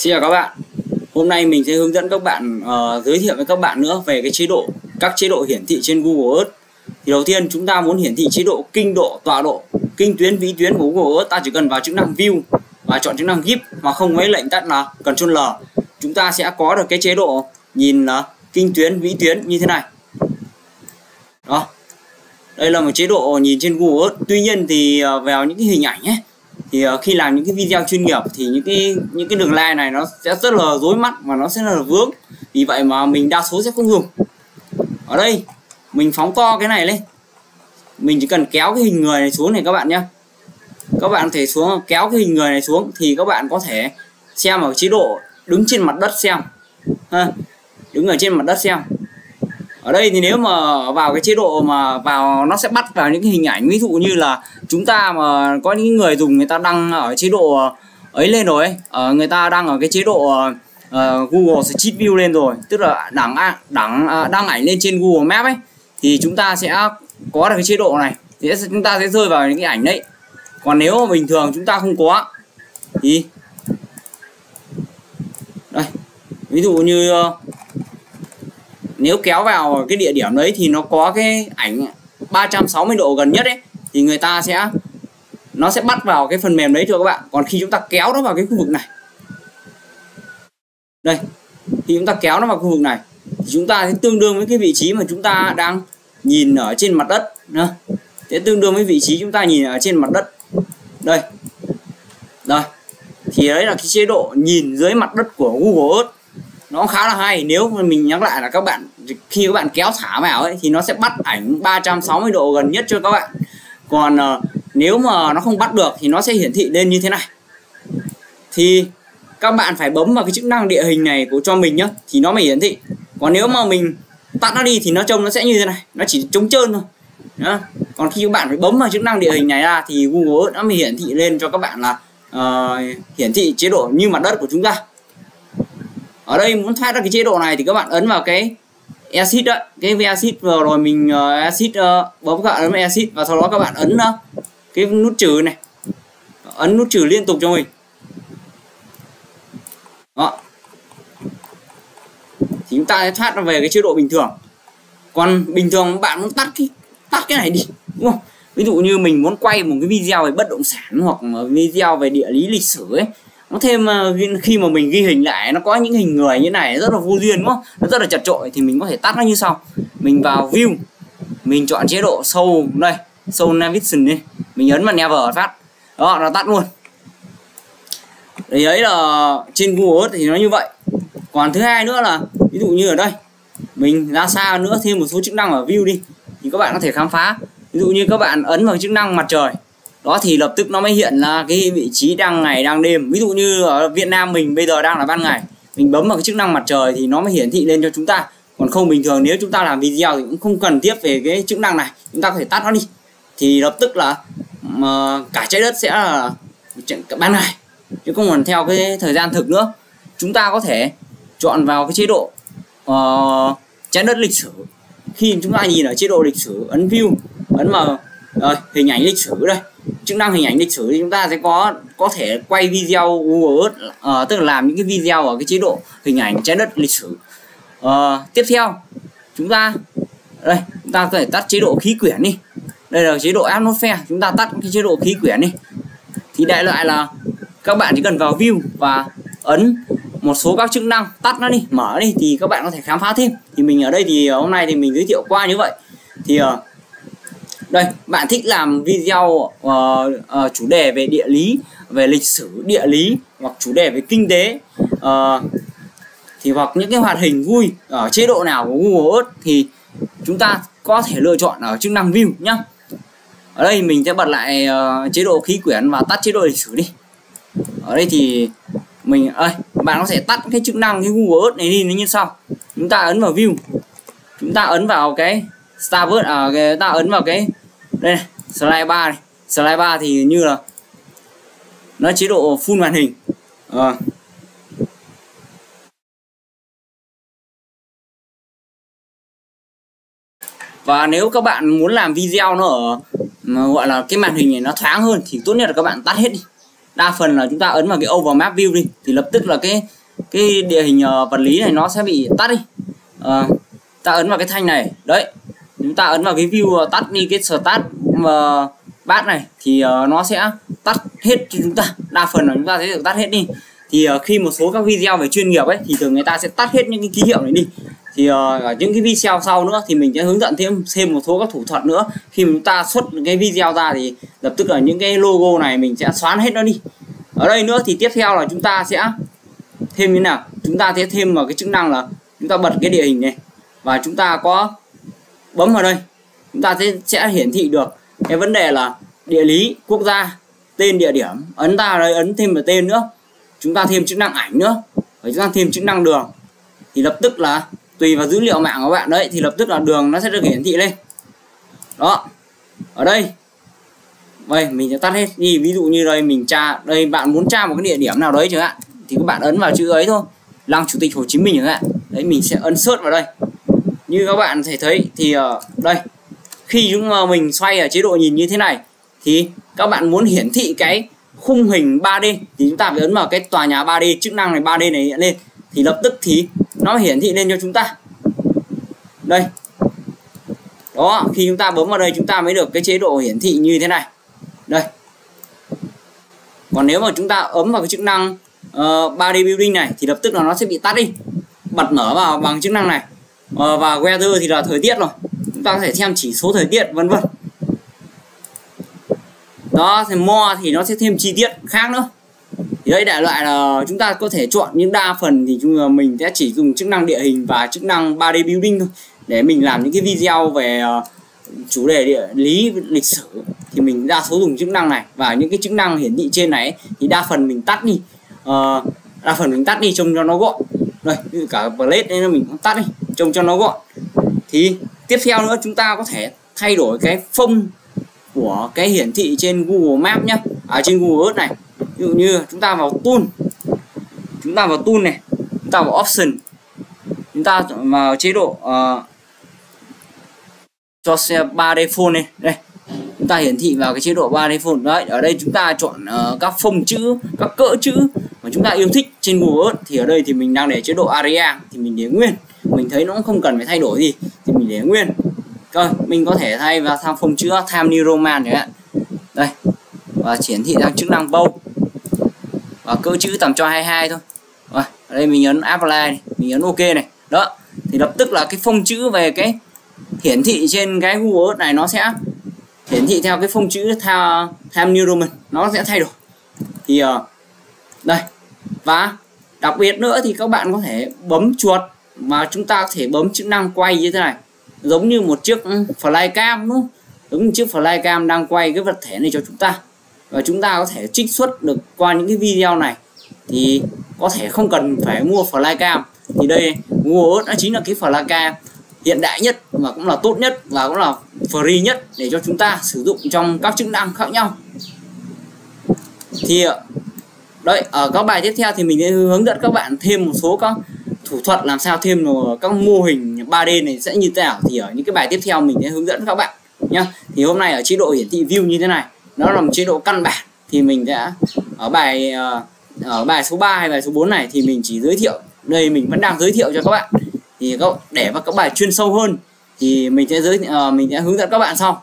Xin chào các bạn. Hôm nay mình sẽ hướng dẫn các bạn giới thiệu với các bạn nữa về các chế độ hiển thị trên Google Earth. Thì đầu tiên chúng ta muốn hiển thị chế độ kinh độ, tọa độ, kinh tuyến, vĩ tuyến của Google Earth, ta chỉ cần vào chức năng View và chọn chức năng Gip mà không với lệnh tắt là Ctrl L. Chúng ta sẽ có được cái chế độ nhìn kinh tuyến, vĩ tuyến như thế này. Đó. Đây là một chế độ nhìn trên Google Earth. Tuy nhiên thì vào những cái hình ảnh ấy, thì khi làm những cái video chuyên nghiệp thì những cái đường line này nó sẽ rất là rối mắt và nó sẽ rất là vướng. Vì vậy mà mình đa số sẽ không dùng. Ở đây mình phóng to cái này lên. Mình chỉ cần kéo cái hình người này xuống này các bạn nhé. Các bạn có thể kéo cái hình người này xuống thì các bạn có thể xem ở chế độ đứng trên mặt đất xem. Đứng ở trên mặt đất xem. Ở đây thì nếu mà vào cái chế độ mà vào nó sẽ bắt vào những cái hình ảnh, ví dụ như là chúng ta mà có những người dùng người ta đăng ở chế độ ấy lên rồi ấy, người ta đăng ở cái chế độ Google Street View lên rồi, tức là đăng ảnh lên trên Google Maps ấy, thì chúng ta sẽ có được cái chế độ này thì chúng ta sẽ rơi vào những cái ảnh đấy. Còn nếu mà bình thường chúng ta không có thì đây, ví dụ như nếu kéo vào cái địa điểm đấy thì nó có cái ảnh 360 độ gần nhất ấy, thì nó sẽ bắt vào cái phần mềm đấy cho các bạn. Còn khi chúng ta kéo nó vào cái khu vực này, đây, khi chúng ta kéo nó vào khu vực này thì chúng ta sẽ tương đương với cái vị trí mà chúng ta đang nhìn ở trên mặt đất, sẽ tương đương với vị trí chúng ta nhìn ở trên mặt đất đây. Rồi thì đấy là cái chế độ nhìn dưới mặt đất của Google Earth. Nó khá là hay. Nếu mà mình nhắc lại là khi các bạn kéo thả vào ấy thì nó sẽ bắt ảnh 360 độ gần nhất cho các bạn. Còn nếu mà nó không bắt được thì nó sẽ hiển thị lên như thế này. Thì các bạn phải bấm vào cái chức năng địa hình này cho mình nhá, thì nó mới hiển thị. Còn nếu mà mình tắt nó đi thì nó trông nó sẽ như thế này, nó chỉ trống trơn thôi. Đó. Còn khi các bạn phải bấm vào chức năng địa hình này ra thì Google Earth nó mới hiển thị lên cho các bạn là hiển thị chế độ như mặt đất của chúng ta. Ở đây muốn thoát ra cái chế độ này thì các bạn ấn vào cái exit đó, cái exit vừa rồi mình exit, bấm các bạn ấn vào exit và sau đó các bạn ấn cái nút trừ này, ấn nút trừ liên tục cho mình. Đó. Thì chúng ta sẽ thoát ra về cái chế độ bình thường. Còn bình thường bạn muốn tắt cái này đi, đúng không? Ví dụ như mình muốn quay một cái video về bất động sản hoặc video về địa lý lịch sử ấy, nó thêm khi mà mình ghi hình lại nó có những hình người như này rất là vô duyên, đúng không? Nó rất là chật chội thì mình có thể tắt nó như sau. Mình vào view, mình chọn chế độ show đây, show navigation đi, mình ấn vào never phát. Đó, nó tắt luôn. Đấy, đấy là trên Google Earth thì nó như vậy. Còn thứ hai nữa là ví dụ như ở đây mình ra xa nữa, thêm một số chức năng ở view đi thì các bạn có thể khám phá. Ví dụ như các bạn ấn vào chức năng mặt trời, đó thì lập tức nó mới hiện ra cái vị trí đang ngày đang đêm. Ví dụ như ở Việt Nam mình bây giờ đang là ban ngày, mình bấm vào cái chức năng mặt trời thì nó mới hiển thị lên cho chúng ta. Còn không bình thường nếu chúng ta làm video thì cũng không cần thiết về cái chức năng này, chúng ta có thể tắt nó đi thì lập tức là cả trái đất sẽ là ban ngày chứ không còn theo cái thời gian thực nữa. Chúng ta có thể chọn vào cái chế độ trái đất lịch sử. Khi chúng ta nhìn ở chế độ lịch sử, ấn view, ấn vào hình ảnh lịch sử đây, chức năng hình ảnh lịch sử thì chúng ta sẽ có thể quay video Google Earth, tức là làm những cái video ở cái chế độ hình ảnh trái đất lịch sử. Tiếp theo chúng ta có thể tắt chế độ khí quyển đi. Đây là chế độ atmosphere, chúng ta tắt cái chế độ khí quyển đi. Thì đại loại là các bạn chỉ cần vào view và ấn một số các chức năng, tắt nó đi, mở đi thì các bạn có thể khám phá thêm. Thì mình ở đây thì hôm nay thì mình giới thiệu qua như vậy. Thì đây, bạn thích làm video chủ đề về địa lý, về lịch sử địa lý hoặc chủ đề về kinh tế, thì hoặc những cái hoạt hình vui ở chế độ nào của Google Earth thì chúng ta có thể lựa chọn ở chức năng view nhá. Ở đây mình sẽ bật lại chế độ khí quyển và tắt chế độ lịch sử đi. Ở đây thì bạn có thể tắt cái chức năng cái Google Earth này đi như sau. Chúng ta ấn vào view, chúng ta ấn vào cái Starboard, ta ấn vào cái đây này, slide 3 này. Slide 3 thì như là nó chế độ full màn hình. Và nếu các bạn muốn làm video nó ở gọi là cái màn hình này nó thoáng hơn thì tốt nhất là các bạn tắt hết đi. đa phần là chúng ta ấn vào cái over map view đi thì lập tức là cái địa hình vật lý này nó sẽ bị tắt đi. Ta ấn vào cái thanh này đấy, chúng ta ấn vào cái view tắt đi cái start bát này thì nó sẽ tắt hết cho chúng ta, đa phần là chúng ta sẽ được tắt hết đi. Thì khi một số các video về chuyên nghiệp ấy thì thường người ta sẽ tắt hết những cái ký hiệu này đi. Thì ở những cái video sau nữa thì mình sẽ hướng dẫn thêm một số các thủ thuật nữa. Khi mà chúng ta xuất cái video ra thì lập tức là những cái logo này mình sẽ xóa hết nó đi. Ở đây nữa thì tiếp theo là chúng ta sẽ thêm như nào, chúng ta sẽ thêm vào cái chức năng là chúng ta bật cái địa hình này và chúng ta có bấm vào đây, chúng ta sẽ hiển thị được cái vấn đề là địa lý, quốc gia, tên địa điểm. Ấn ta đây, ấn thêm vào tên nữa, chúng ta thêm chức năng ảnh nữa và chúng ta thêm chức năng đường thì lập tức là tùy vào dữ liệu mạng của bạn đấy thì lập tức là đường nó sẽ được hiển thị lên. Đó, ở đây mình sẽ tắt hết đi. Ví dụ như đây mình tra, đây bạn muốn tra một cái địa điểm nào đấy chẳng hạn thì các bạn ấn vào chữ ấy thôi, Lăng Chủ tịch Hồ Chí Minh chẳng hạn, đấy mình sẽ ấn search vào đây. Như các bạn thể thấy thì đây khi chúng mình xoay ở chế độ nhìn như thế này thì các bạn muốn hiển thị cái khung hình 3D thì chúng ta phải ấn vào cái tòa nhà 3D, chức năng này 3D này lên thì lập tức thì nó hiển thị lên cho chúng ta. Đây. Đó, khi chúng ta bấm vào đây chúng ta mới được cái chế độ hiển thị như thế này. Đây. Còn nếu mà chúng ta ấn vào cái chức năng 3D building này thì lập tức là nó sẽ bị tắt đi. Bật mở vào bằng chức năng này. Và weather thì là thời tiết rồi. Chúng ta có thể xem chỉ số thời tiết vân vân. Đó, thì more thì nó sẽ thêm chi tiết khác nữa. Thì đây đại loại là chúng ta có thể chọn, nhưng đa phần thì mình sẽ chỉ dùng chức năng địa hình và chức năng 3D building thôi để mình làm những cái video về chủ đề địa lý lịch sử thì mình đa số dùng chức năng này. Và những cái chức năng hiển thị trên này thì đa phần mình tắt đi, trông cho nó gọn. Đây, như cả plate nên mình cũng tắt đi trông cho nó gọn. Thì tiếp theo nữa chúng ta có thể thay đổi cái phông của cái hiển thị trên Google Maps nhé, trên Google Earth này. Ví dụ như chúng ta vào tool, này, chúng ta vào option, chúng ta vào chế độ cho xe 3D phone này, đây chúng ta hiển thị vào cái chế độ 3D phone đấy. Ở đây chúng ta chọn các phông chữ, các cỡ chữ mà chúng ta yêu thích trên Google Earth. Thì ở đây thì mình đang để chế độ Aria thì mình để nguyên, mình thấy nó cũng không cần phải thay đổi gì thì mình để nguyên. Rồi mình có thể thay vào sang phông chữ Times New Roman chẳng hạn đây, và hiển thị sang chức năng bold và cỡ chữ tầm cho 22 thôi. Rồi ở đây mình ấn apply này, mình ấn ok này. Đó thì lập tức là cái phông chữ về cái hiển thị trên cái Google Earth này nó sẽ hiển thị theo cái phông chữ Times New Roman, nó sẽ thay đổi. Thì đây, và đặc biệt nữa thì các bạn có thể bấm chuột mà chúng ta có thể bấm chức năng quay như thế này, giống như một chiếc flycam, đúng không? Giống như chiếc flycam đang quay cái vật thể này cho chúng ta, và chúng ta có thể trích xuất được qua những cái video này thì có thể không cần phải mua flycam. Thì đây Google Earth nó chính là cái flycam hiện đại nhất và cũng là tốt nhất và cũng là free nhất để cho chúng ta sử dụng trong các chức năng khác nhau. Thì đấy, ở các bài tiếp theo thì mình sẽ hướng dẫn các bạn thêm một số các thủ thuật làm sao thêm các mô hình 3D này sẽ như thế nào. Thì ở những cái bài tiếp theo mình sẽ hướng dẫn các bạn nhá. Thì hôm nay ở chế độ hiển thị view như thế này, nó là một chế độ căn bản. Thì mình sẽ ở bài số 3 hay bài số 4 này thì mình chỉ giới thiệu, đây mình vẫn đang giới thiệu cho các bạn. Thì để vào các bài chuyên sâu hơn thì mình sẽ hướng dẫn các bạn sau.